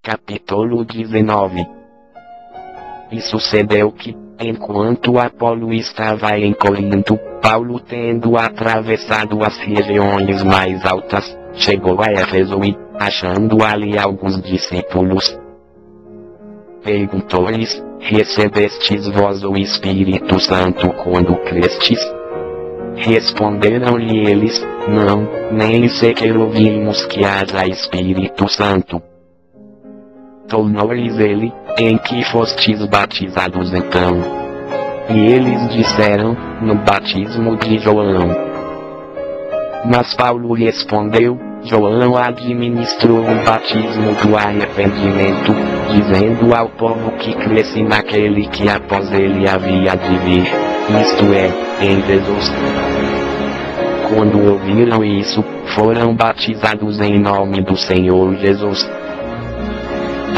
Capítulo 19. E sucedeu que, enquanto Apolo estava em Corinto, Paulo, tendo atravessado as regiões mais altas, chegou a Éfeso e, achando ali alguns discípulos, perguntou-lhes: recebestes vós o Espírito Santo quando crestes? Responderam-lhe eles: não, nem sequer ouvimos que haja Espírito Santo. Tornou-lhes ele: em que fostes batizados então? E eles disseram: no batismo de João. Mas Paulo respondeu: João administrou o batismo do arrependimento, dizendo ao povo que cresce naquele que após ele havia de vir, isto é, em Jesus. Quando ouviram isso, foram batizados em nome do Senhor Jesus.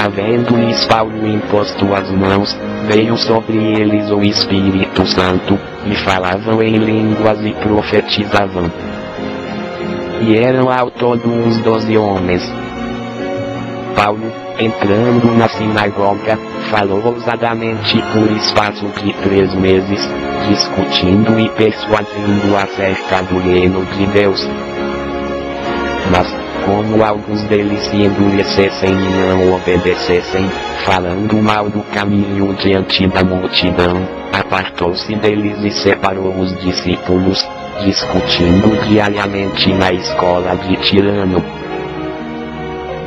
Havendo-lhes Paulo imposto as mãos, veio sobre eles o Espírito Santo, e falavam em línguas e profetizavam. E eram ao todo uns 12 homens. Paulo, entrando na sinagoga, falou ousadamente por espaço de 3 meses, discutindo e persuadindo acerca do reino de Deus. Mas, como alguns deles se endurecessem e não obedecessem, falando mal do caminho diante da multidão, apartou-se deles e separou os discípulos, discutindo diariamente na escola de Tirano.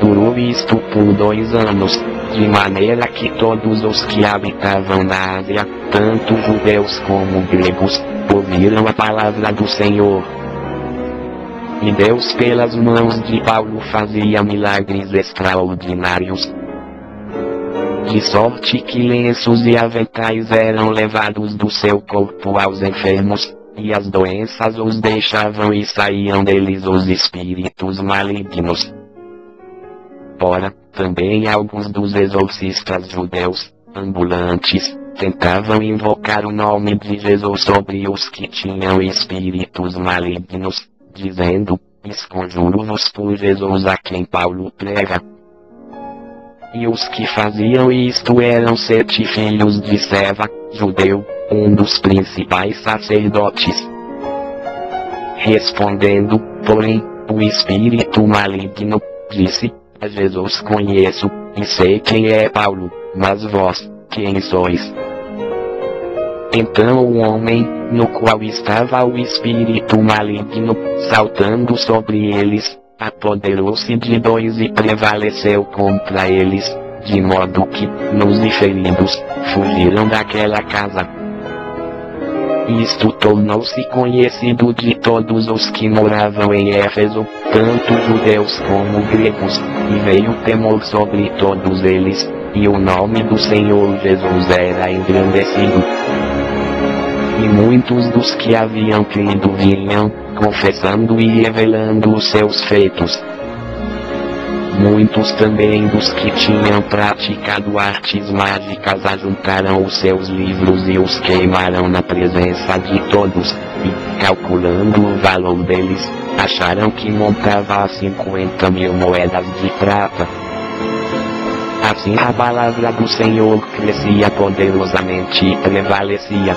Durou isto por 2 anos, de maneira que todos os que habitavam na Ásia, tanto judeus como gregos, ouviram a palavra do Senhor. E Deus pelas mãos de Paulo fazia milagres extraordinários, de sorte que lenços e aventais eram levados do seu corpo aos enfermos, e as doenças os deixavam e saíam deles os espíritos malignos. Ora, também alguns dos exorcistas judeus, ambulantes, tentavam invocar o nome de Jesus sobre os que tinham espíritos malignos, dizendo: esconjuro-vos por Jesus a quem Paulo prega. E os que faziam isto eram 7 filhos de Seva, judeu, um dos principais sacerdotes. Respondendo, porém, o espírito maligno disse: a Jesus conheço, e sei quem é Paulo, mas vós, quem sois? Então o homem, no qual estava o espírito maligno, saltando sobre eles, apoderou-se de 2 e prevaleceu contra eles, de modo que, nos e feridos, fugiram daquela casa. Isto tornou-se conhecido de todos os que moravam em Éfeso, tanto judeus como gregos, e veio temor sobre todos eles, e o nome do Senhor Jesus era engrandecido. E muitos dos que haviam crido vinham, confessando e revelando os seus feitos. Muitos também dos que tinham praticado artes mágicas ajuntaram os seus livros e os queimaram na presença de todos, e, calculando o valor deles, acharam que montava a 50.000 moedas de prata. Assim a palavra do Senhor crescia poderosamente e prevalecia.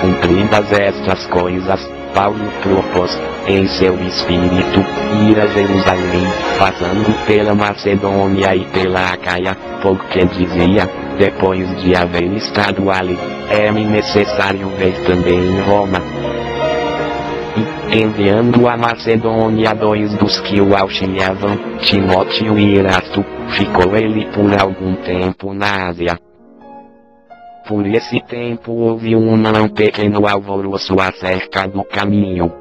Cumpridas estas coisas, Paulo propôs, em seu espírito, ir a Jerusalém, passando pela Macedônia e pela Acaia, porque dizia: depois de haver estado ali, é-me necessário ver também em Roma. E, enviando a Macedônia 2 dos que o auxiliavam, Timóteo e Erasto, ficou ele por algum tempo na Ásia. Por esse tempo houve um não pequeno alvoroço acerca do caminho.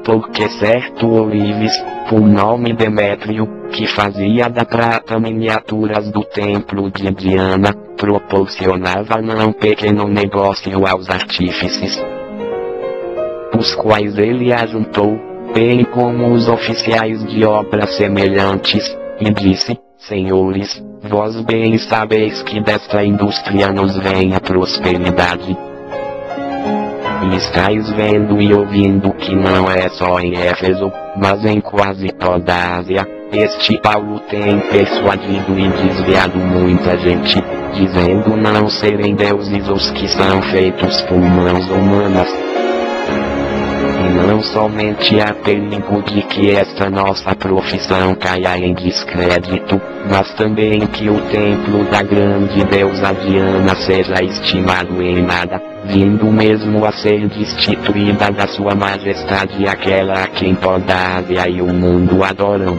Porque certo Orives, por nome Demétrio, que fazia da prata miniaturas do templo de Diana, proporcionava não pequeno negócio aos artífices, os quais ele ajuntou, bem como os oficiais de obras semelhantes, e disse: Senhores, vós bem sabeis que desta indústria nos vem a prosperidade. E estáis vendo e ouvindo que não é só em Éfeso, mas em quase toda a Ásia, este Paulo tem persuadido e desviado muita gente, dizendo não serem deuses os que são feitos por mãos humanas. E não somente há perigo de que esta nossa profissão caia em descrédito, mas também que o templo da grande deusa Diana seja estimado em nada, vindo mesmo a ser destituída da sua majestade aquela a quem toda a Ásia e o mundo adoram.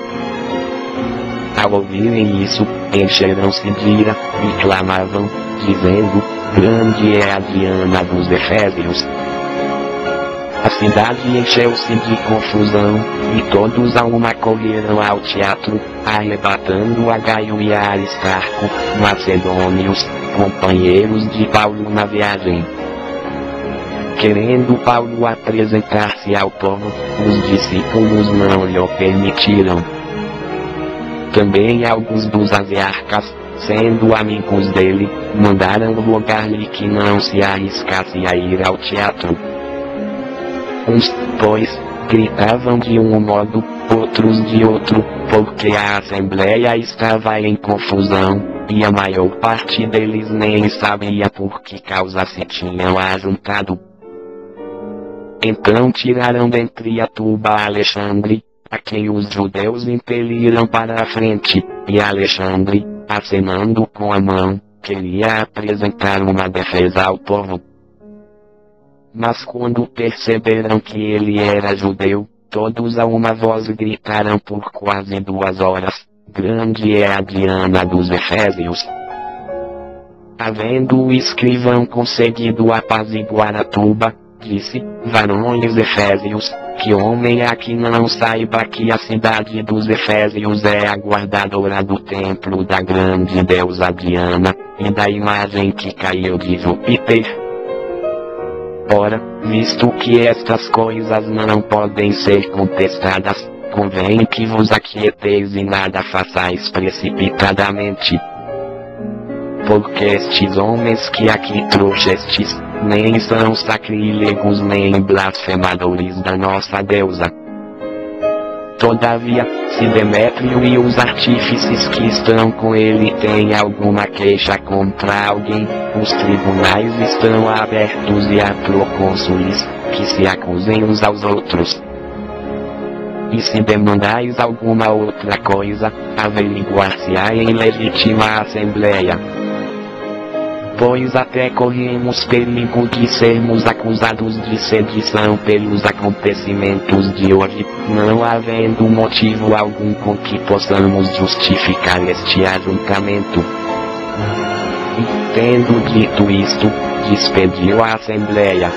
Ao ouvirem isso, encheram-se de ira, e clamavam, dizendo, grande é a Diana dos Efésios. A cidade encheu-se de confusão, e todos a uma correram ao teatro, arrebatando a Gaio e a Aristarco, macedônios, companheiros de Paulo na viagem. Querendo Paulo apresentar-se ao povo, os discípulos não lhe permitiram. Também alguns dos asiarcas, sendo amigos dele, mandaram rogar-lhe que não se arriscasse a ir ao teatro. Uns, pois, gritavam de um modo, outros de outro, porque a assembleia estava em confusão, e a maior parte deles nem sabia por que causa se tinham ajuntado. Então tiraram dentre a turba Alexandre, a quem os judeus impeliram para a frente, e Alexandre, acenando com a mão, queria apresentar uma defesa ao povo. Mas quando perceberam que ele era judeu, todos a uma voz gritaram por quase 2 horas, grande é a Diana dos Efésios. Havendo o escrivão conseguido apaziguar a turba, disse, varões Efésios, que homem há que não saiba que a cidade dos Efésios é a guardadora do templo da grande deusa Diana, e da imagem que caiu de Júpiter? Ora, visto que estas coisas não podem ser contestadas, convém que vos aquieteis e nada façais precipitadamente. Porque estes homens que aqui trouxestes, nem são sacrílegos nem blasfemadores da nossa deusa. Todavia, se Demétrio e os artífices que estão com ele têm alguma queixa contra alguém, os tribunais estão abertos e há procônsules, que se acusem uns aos outros. E se demandais alguma outra coisa, averiguar-se-á em legítima assembleia. Pois até corremos perigo de sermos acusados de sedição pelos acontecimentos de hoje, não havendo motivo algum com que possamos justificar este ajuntamento. E, tendo dito isto, despediu a assembleia.